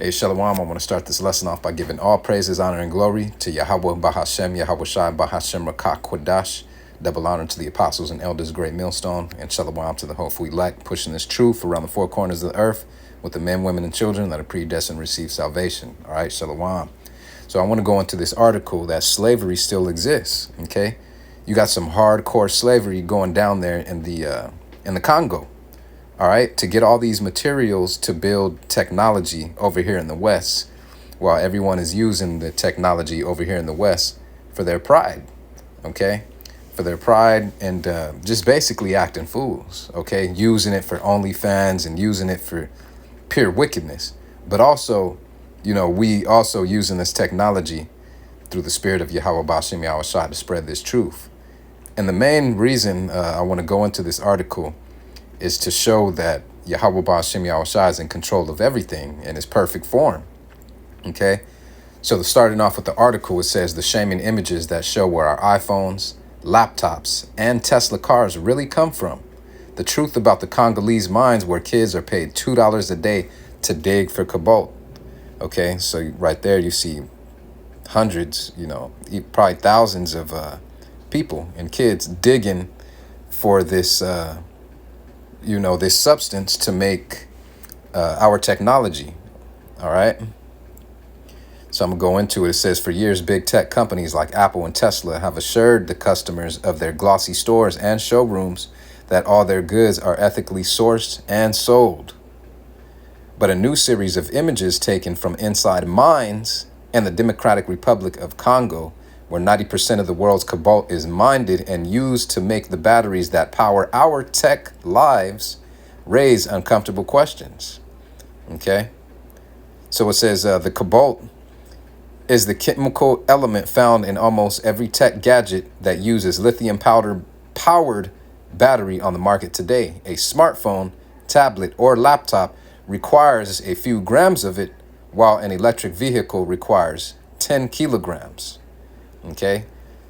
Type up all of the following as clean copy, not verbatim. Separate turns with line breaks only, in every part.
Hey, Shalom, I want to start this lesson off by giving all praises, honor, and glory to Yahweh Bahashem, Yahweh Shai Bahashem Rakah Kwadash. Double honor to the apostles and elders, great millstone, and Shalom to the hopeful elect, pushing this truth around the four corners of the earth with the men, women, and children that are predestined to receive salvation. All right, Shalom. So I want to go into this article that slavery still exists, okay? You got some hardcore slavery going down there in the Congo. All right, to get all these materials to build technology over here in the West, while everyone is using the technology over here in the West for their pride, okay? For their pride and just basically acting fools, okay? Using it for OnlyFans and using it for pure wickedness. But also, we also using this technology through the spirit of Yahweh Bashim Yahweh Shai to spread this truth. And the main reason I want to go into this article is to show that Yahweh Ba'ashem Yahweh Shai is in control of everything in his perfect form. Okay? So starting off with the article, it says the shaming images that show where our iPhones, laptops, and Tesla cars really come from. The truth about the Congolese mines where kids are paid $2 a day to dig for cobalt. Okay? So right there you see hundreds, probably thousands of people and kids digging for this this substance to make our technology. All right. So I'm going to go into it. It says, for years, big tech companies like Apple and Tesla have assured the customers of their glossy stores and showrooms that all their goods are ethically sourced and sold. But a new series of images taken from inside mines in the Democratic Republic of Congo, where 90% of the world's cobalt is mined and used to make the batteries that power our tech lives, raise uncomfortable questions. Okay? So it says the cobalt is the chemical element found in almost every tech gadget that uses lithium powered battery on the market today. A smartphone, tablet, or laptop requires a few grams of it, while an electric vehicle requires 10 kilograms. Okay,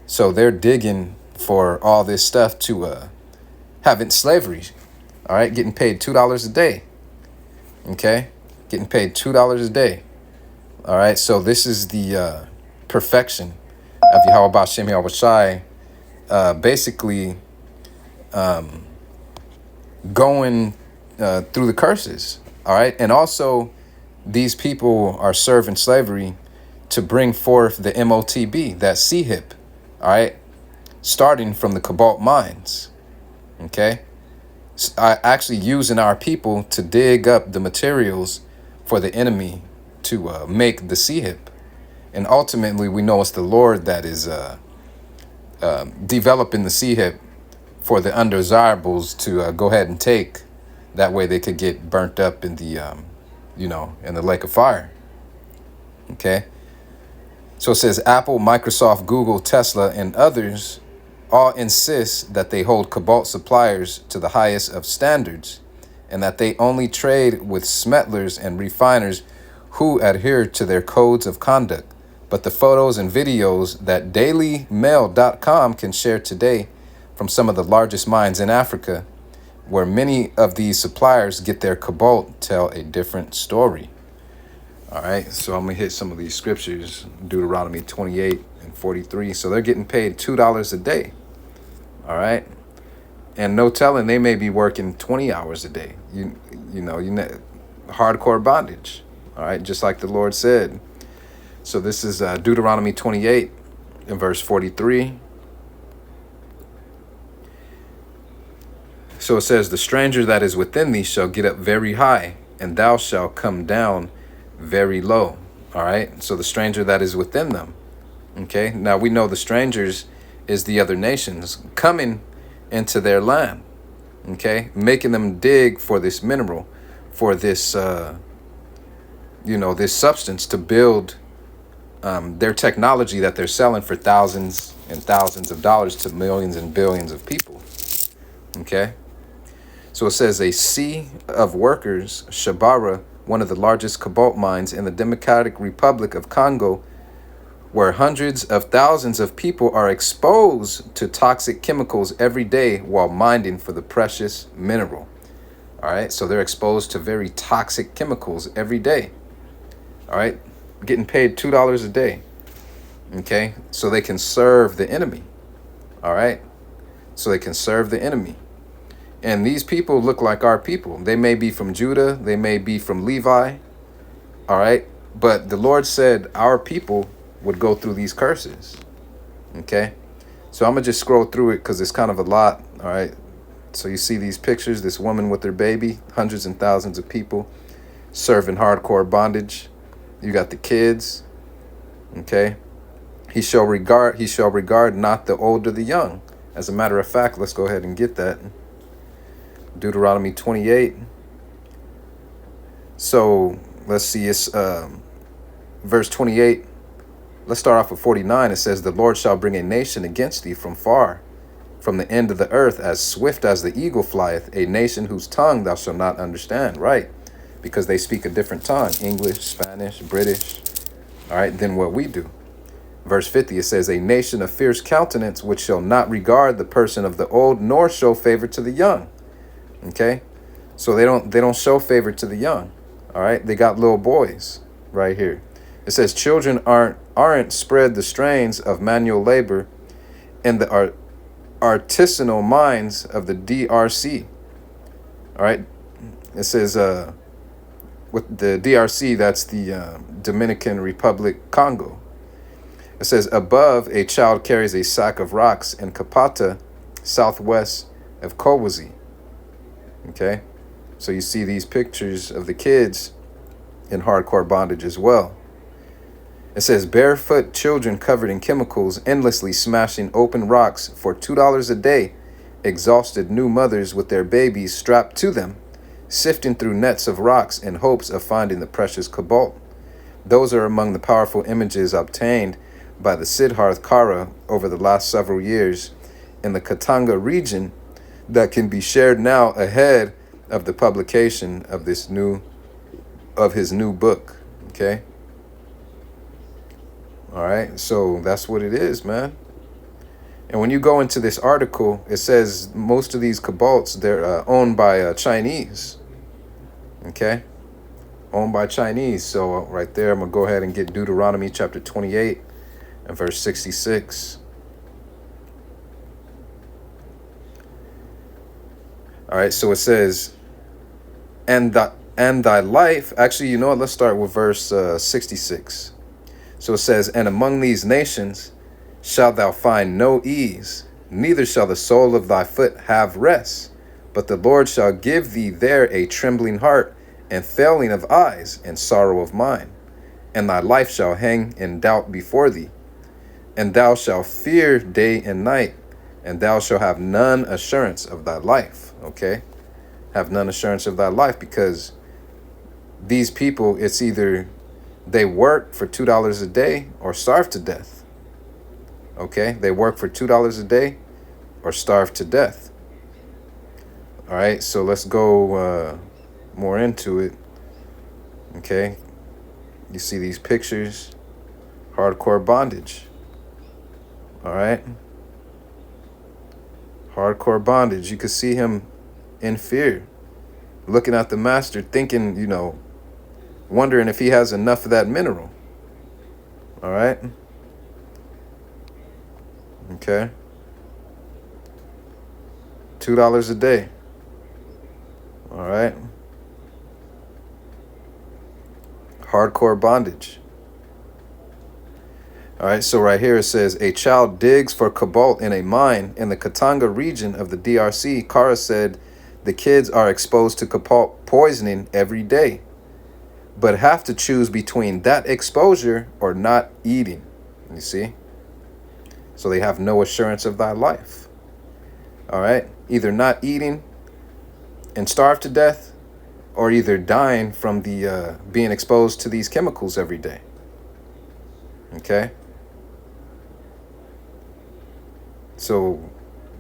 so they're digging for all this stuff to have it in slavery. All right, getting paid $2 a day. Okay, getting paid $2 a day. All right, so this is the perfection of Yahweh Ba'ashem Yahweh Shai, basically going through the curses. All right, and also these people are serving slavery to bring forth the MOTB, that CHIP, all right, starting from the cobalt mines, okay? Actually using our people to dig up the materials for the enemy to make the CHIP. And ultimately, we know it's the Lord that is developing the CHIP for the undesirables to go ahead and take. That way they could get burnt up in the, in the lake of fire, okay? So it says Apple, Microsoft, Google, Tesla, and others all insist that they hold cobalt suppliers to the highest of standards and that they only trade with smelters and refiners who adhere to their codes of conduct. But the photos and videos that dailymail.com can share today from some of the largest mines in Africa, where many of these suppliers get their cobalt, tell a different story. All right, so I'm going to hit some of these scriptures, Deuteronomy 28 and 43. So they're getting paid $2 a day. All right. And no telling, they may be working 20 hours a day. Hardcore bondage. All right, just like the Lord said. So this is Deuteronomy 28 and verse 43. So it says, the stranger that is within thee shall get up very high, and thou shalt come down very low. All right, so the stranger that is within them. Okay, now we know the strangers is the other nations coming into their land. Okay, making them dig for this mineral, for this this substance to build their technology that they're selling for thousands and thousands of dollars to millions and billions of people. Okay, so it says a sea of workers, Shabara, one of the largest cobalt mines in the Democratic Republic of Congo, where hundreds of thousands of people are exposed to toxic chemicals every day while mining for the precious mineral. All right, so they're exposed to very toxic chemicals every day. All right, getting paid $2 a day. Okay, so they can serve the enemy. All right, so they can serve the enemy. And these people look like our people. They may be from Judah, they may be from Levi. All right, but the Lord said our people would go through these curses. Okay, so I'm gonna just scroll through it because it's kind of a lot. All right, so you see these pictures, this woman with her baby, hundreds and thousands of people serving hardcore bondage. You got the kids. Okay, he shall regard not the old or the young. As a matter of fact, let's go ahead and get that. Deuteronomy 28. So let's see, it's verse 28. Let's start off with 49. It says, the Lord shall bring a nation against thee from far, from the end of the earth, as swift as the eagle flieth, a nation whose tongue thou shalt not understand. Right, because they speak a different tongue, English, Spanish, British, all right, than what we do. Verse 50, it says, a nation of fierce countenance, which shall not regard the person of the old, nor show favor to the young. Okay, so they don't show favor to the young. All right, they got little boys right here. It says, children aren't spread the strains of manual labor in the artisanal mines of the DRC. All right, it says with the DRC, that's the Dominican Republic, Congo. It says, above, a child carries a sack of rocks in Kapata, southwest of Kolwezi. Okay, so you see these pictures of the kids in hardcore bondage as well. It says, barefoot children covered in chemicals, endlessly smashing open rocks for $2 a day, exhausted new mothers with their babies strapped to them, sifting through nets of rocks in hopes of finding the precious cobalt. Those are among the powerful images obtained by the Siddharth Kara over the last several years in the Katanga region that can be shared now ahead of the publication of his new book. Okay. All right, so that's what it is, man. And when you go into this article, it says most of these cobalts, they're owned by Chinese. Okay, owned by Chinese. So right there, I'm gonna go ahead and get Deuteronomy chapter 28 and verse 66. All right, so it says, and thy life. Actually, you know what? Let's start with verse 66. So it says, and among these nations shalt thou find no ease, neither shall the sole of thy foot have rest. But the Lord shall give thee there a trembling heart, and failing of eyes, and sorrow of mind. And thy life shall hang in doubt before thee. And thou shalt fear day and night, and thou shalt have none assurance of thy life. Okay? Have none assurance of thy life, because these people, it's either they work for $2 a day or starve to death. Okay? They work for $2 a day or starve to death. All right, so let's go more into it. Okay? You see these pictures. Hardcore bondage. All right? Hardcore bondage. You could see him in fear, looking at the master, thinking, wondering if he has enough of that mineral. All right? Okay. $2 a day. All right? Hardcore bondage. All right, so right here it says, a child digs for cobalt in a mine in the Katanga region of the DRC. Kara said the kids are exposed to cobalt poisoning every day, but have to choose between that exposure or not eating. You see? So they have no assurance of thy life. All right? Either not eating and starve to death, or either dying from the being exposed to these chemicals every day. Okay? So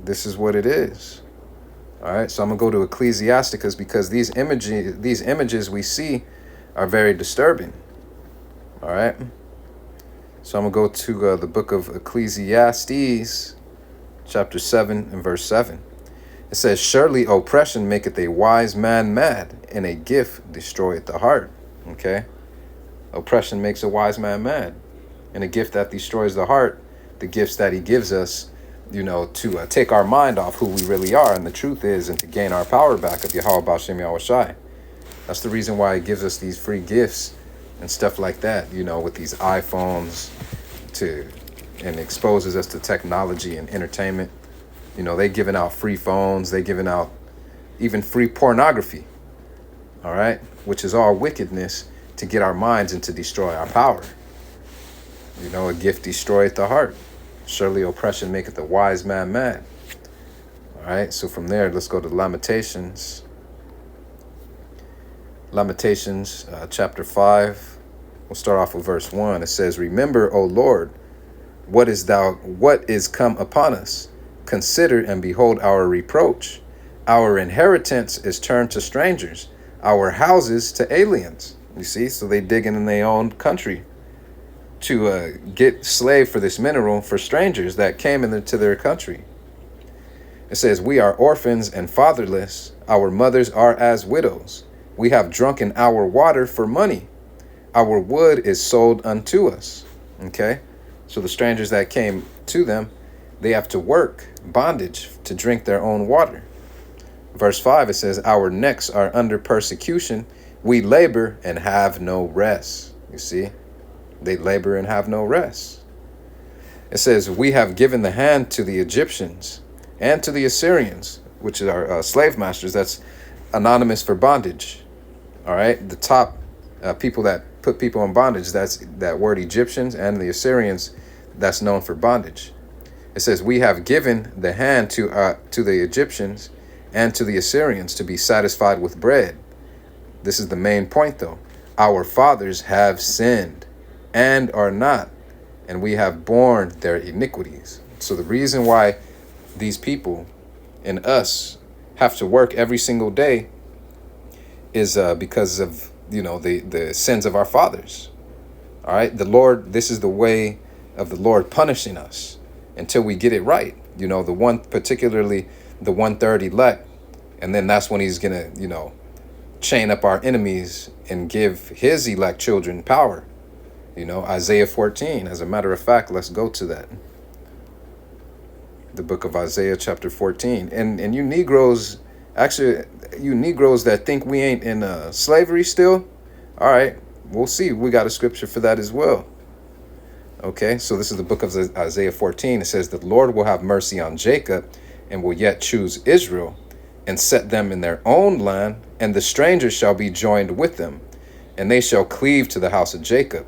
this is what it is. All right, so I'm gonna go to Ecclesiasticus, because these images we see are very disturbing. All right, so I'm gonna go to the book of Ecclesiastes, chapter 7 and verse 7. It says, surely oppression maketh a wise man mad, and a gift destroyeth the heart. Okay, Oppression makes a wise man mad. And a gift that destroys the heart, the gifts that he gives us, to take our mind off who we really are and the truth is, and to gain our power back of Yahweh B'Shem Yahweh Shai. That's the reason why he gives us these free gifts and stuff like that, with these iPhones and exposes us to technology and entertainment. They giving out free phones, they giving out even free pornography, all right, which is all wickedness to get our minds and to destroy our power. A gift destroyeth the heart. Surely oppression maketh a wise man mad. All right, so from there, let's go to Lamentations. Lamentations chapter 5. We'll start off with verse 1. It says, Remember, O Lord, what is come upon us? Consider and behold our reproach. Our inheritance is turned to strangers, our houses to aliens. You see, so they digging in their own country to get slave for this mineral for strangers that came into their country. It says, We are orphans and fatherless. Our mothers are as widows. We have drunken our water for money. Our wood is sold unto us. Okay, so the strangers that came to them, they have to work bondage to drink their own water. Verse 5, it says, Our necks are under persecution. We labor and have no rest. You see, they labor and have no rest. It says, We have given the hand to the Egyptians and to the Assyrians, which are slave masters. That's anonymous for bondage. All right, the top people that put people in bondage, that's that word Egyptians, and the Assyrians, that's known for bondage. It says, We have given the hand to the Egyptians and to the Assyrians to be satisfied with bread. This is the main point, though. Our fathers have sinned and are not, and we have borne their iniquities. So the reason why these people and us have to work every single day is because of, the sins of our fathers. All right, the Lord, this is the way of the Lord punishing us until we get it right. Particularly the 1/3 elect, and then that's when he's gonna, chain up our enemies and give his elect children power. Isaiah 14. As a matter of fact, let's go to that. The book of Isaiah chapter 14. And you Negroes, actually, you Negroes that think we ain't in slavery still, all right, we'll see. We got a scripture for that as well. Okay, so this is the book of Isaiah 14. It says, The Lord will have mercy on Jacob and will yet choose Israel and set them in their own land, and the strangers shall be joined with them, and they shall cleave to the house of Jacob,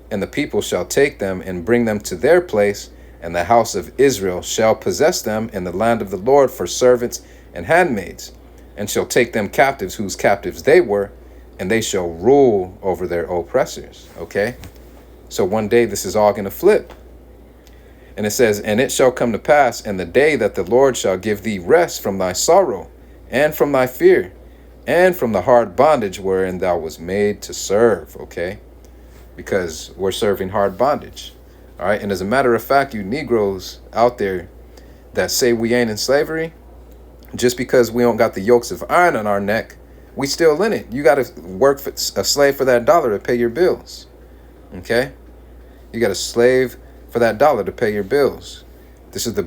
and the people shall take them and bring them to their place, and the house of Israel shall possess them in the land of the Lord for servants and handmaids, and shall take them captives whose captives they were, and they shall rule over their oppressors. Okay, so one day this is all going to flip. And it says, And it shall come to pass in the day that the Lord shall give thee rest from thy sorrow, and from thy fear, and from the hard bondage wherein thou was made to serve. Okay, because we're serving hard bondage. All right, and as a matter of fact, you Negroes out there that say we ain't in slavery, just because we don't got the yokes of iron on our neck, we still in it. You got to work for a slave for that dollar to pay your bills. Okay, you got a slave for that dollar to pay your bills. This is the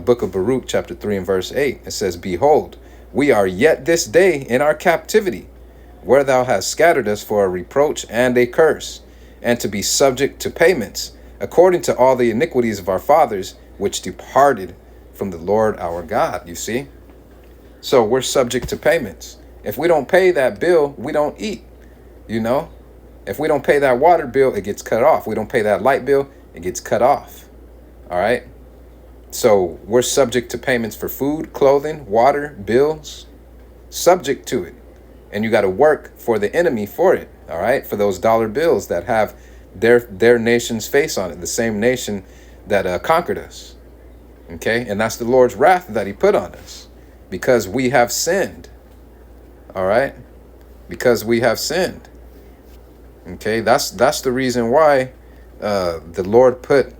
book of Baruch chapter 3 and verse 8. It says, Behold, we are yet this day in our captivity, where thou hast scattered us for a reproach and a curse, and to be subject to payments, according to all the iniquities of our fathers, which departed from the Lord our God. You see? So we're subject to payments. If we don't pay that bill, we don't eat. If we don't pay that water bill, it gets cut off. We don't pay that light bill, it gets cut off. All right? So we're subject to payments for food, clothing, water, bills, subject to it. And you got to work for the enemy for it. All right? For those dollar bills that have their nation's face on it, the same nation that conquered us. Okay? And that's the Lord's wrath that he put on us because we have sinned. All right? Because we have sinned. Okay? That's the reason why the Lord put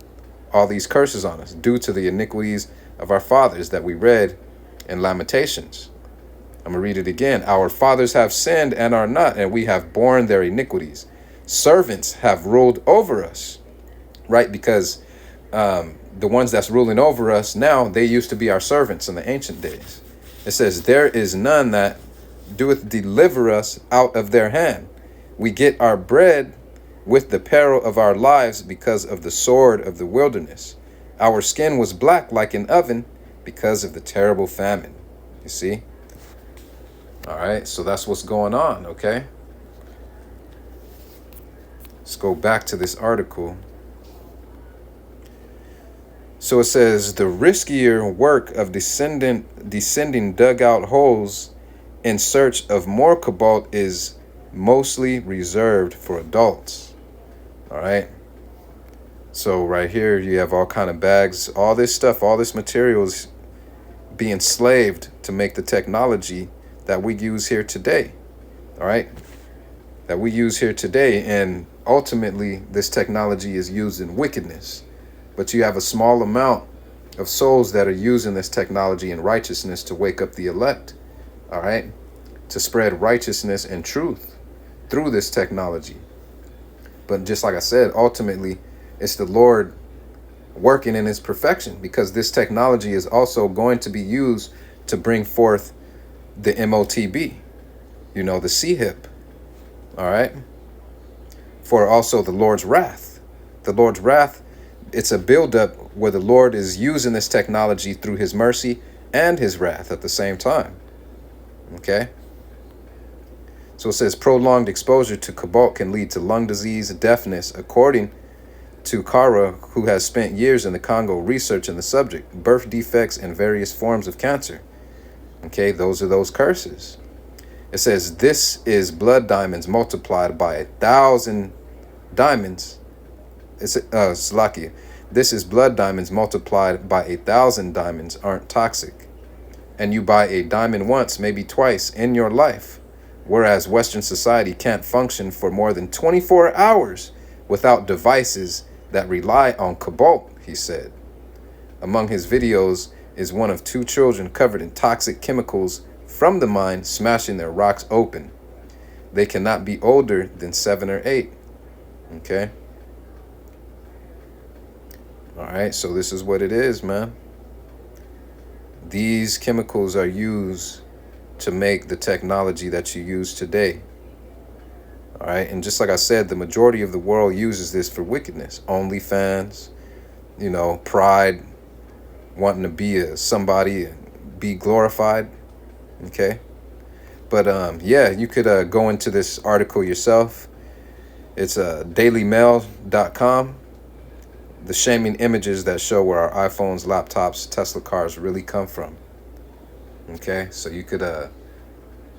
all these curses on us, due to the iniquities of our fathers that we read in Lamentations. I'm going to read it again. Our fathers have sinned and are not, and we have borne their iniquities. servants have ruled over us, right? Because the ones that's ruling over us now, they used to be our servants in the ancient days. It says, there is none that doeth deliver us out of their hand. We get our bread with the peril of our lives because of the sword of the wilderness. Our skin was black like an oven because of the terrible famine. You see? All right, so that's what's going on, okay? Let's go back to this article. So it says, the riskier work of descending dugout holes in search of more cobalt is mostly reserved for adults. All right. So right here, you have all kind of bags, all this stuff, all this materials being slaved to make the technology that we use here today. All right. That we use here today. And ultimately, this technology is used in wickedness. But you have a small amount of souls that are using this technology in righteousness to wake up the elect. All right. To spread righteousness and truth through this technology. But just like I said, ultimately, it's the Lord working in his perfection, because this technology is also going to be used to bring forth the MOTB, the CHIP, all right? For also the Lord's wrath. The Lord's wrath, it's a buildup where the Lord is using this technology through his mercy and his wrath at the same time, okay? So it says prolonged exposure to cobalt can lead to lung disease, deafness, according to Kara, who has spent years in the Congo researching the subject, birth defects, and various forms of cancer. Okay, those are those curses. It says this is blood diamonds multiplied by 1,000 diamonds. It's Slakia. This is blood diamonds multiplied by 1,000 diamonds aren't toxic. And you buy a diamond once, maybe twice in your life. Whereas Western society can't function for more than 24 hours without devices that rely on cobalt, he said. Among his videos is one of 2 children covered in toxic chemicals from the mine, smashing their rocks open. They cannot be older than 7 or 8. Okay? All right, so this is what it is, man. These chemicals are used to make the technology that you use today. All right. And just like I said, the majority of the world uses this for wickedness. OnlyFans, pride, wanting to be somebody, be glorified. Okay. But yeah, you could go into this article yourself. It's dailymail.com. The shaming images that show where our iPhones, laptops, Tesla cars really come from. Okay, so you could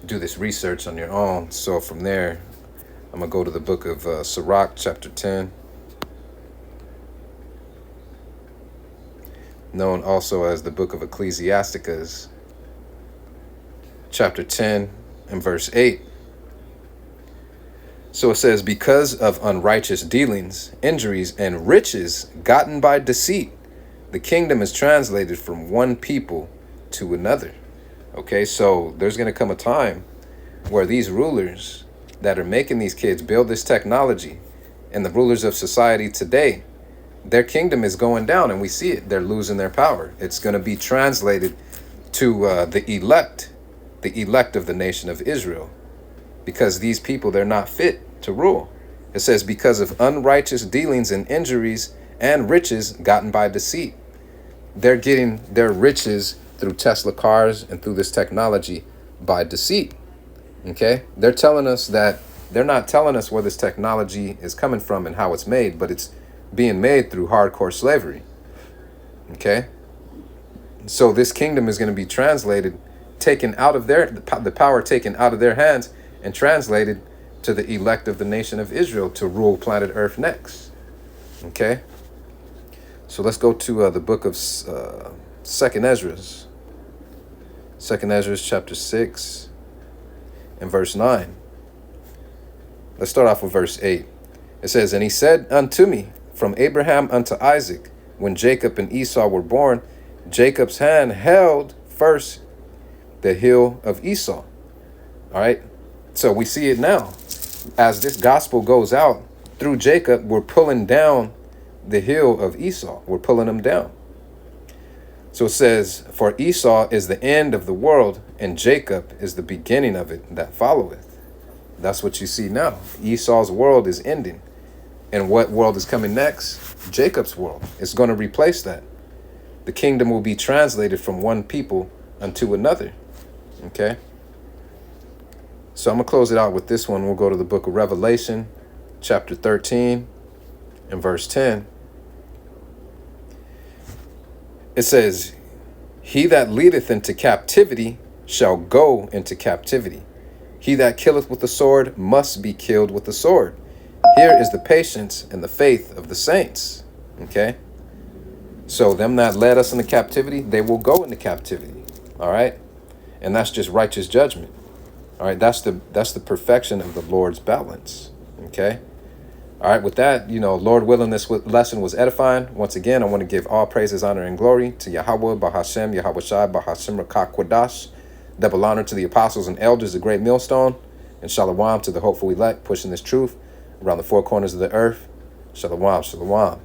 do this research on your own. So from there, I'm going to go to the book of Sirach, chapter 10. Known also as the book of Ecclesiasticus, chapter 10 and verse 8. So it says, because of unrighteous dealings, injuries, and riches gotten by deceit, the kingdom is translated from one people to another. Okay, so there's going to come a time where these rulers that are making these kids build this technology, and the rulers of society today, their kingdom is going down, and we see it. They're losing their power. It's going to be translated to the elect of the nation of Israel, because these people, they're not fit to rule. It says, because of unrighteous dealings and injuries and riches gotten by deceit. They're getting their riches through Tesla cars and through this technology by deceit. Okay? They're telling us that, they're not telling us where this technology is coming from and how it's made, but it's being made through hardcore slavery. Okay? So this kingdom is going to be translated, taken out of the power taken out of their hands and translated to the elect of the nation of Israel to rule planet Earth next. Okay? So let's go to the book of Second Ezra. Second Ezra chapter 6 and verse 9. Let's start off with verse 8. It says, and he said unto me, from Abraham unto Isaac, when Jacob and Esau were born, Jacob's hand held first the heel of Esau. All right. So we see it now. as this gospel goes out through Jacob, we're pulling down the hill of Esau. We're pulling him down. So it says, for Esau is the end of the world, and Jacob is the beginning of it that followeth. That's what you see now. Esau's world is ending. And what world is coming next? Jacob's world. It's going to replace that. The kingdom will be translated from one people unto another. Okay? So I'm going to close it out with this one. We'll go to the book of Revelation, chapter 13 and verse 10. It says, he that leadeth into captivity shall go into captivity. He that killeth with the sword must be killed with the sword. Here is the patience and the faith of the saints. Okay? So them that led us into captivity, they will go into captivity. All right? And that's just righteous judgment. All right? That's the perfection of the Lord's balance. Okay? All right, with that, Lord willing, this lesson was edifying. Once again, I want to give all praises, honor, and glory to Yahweh, Bahashem, Yahweh Shai, Bahashem, Rakah, Kwadash. Double honor to the apostles and elders, the great millstone. And shalom to the hopeful elect, pushing this truth around the four corners of the earth. Shalom, shalom.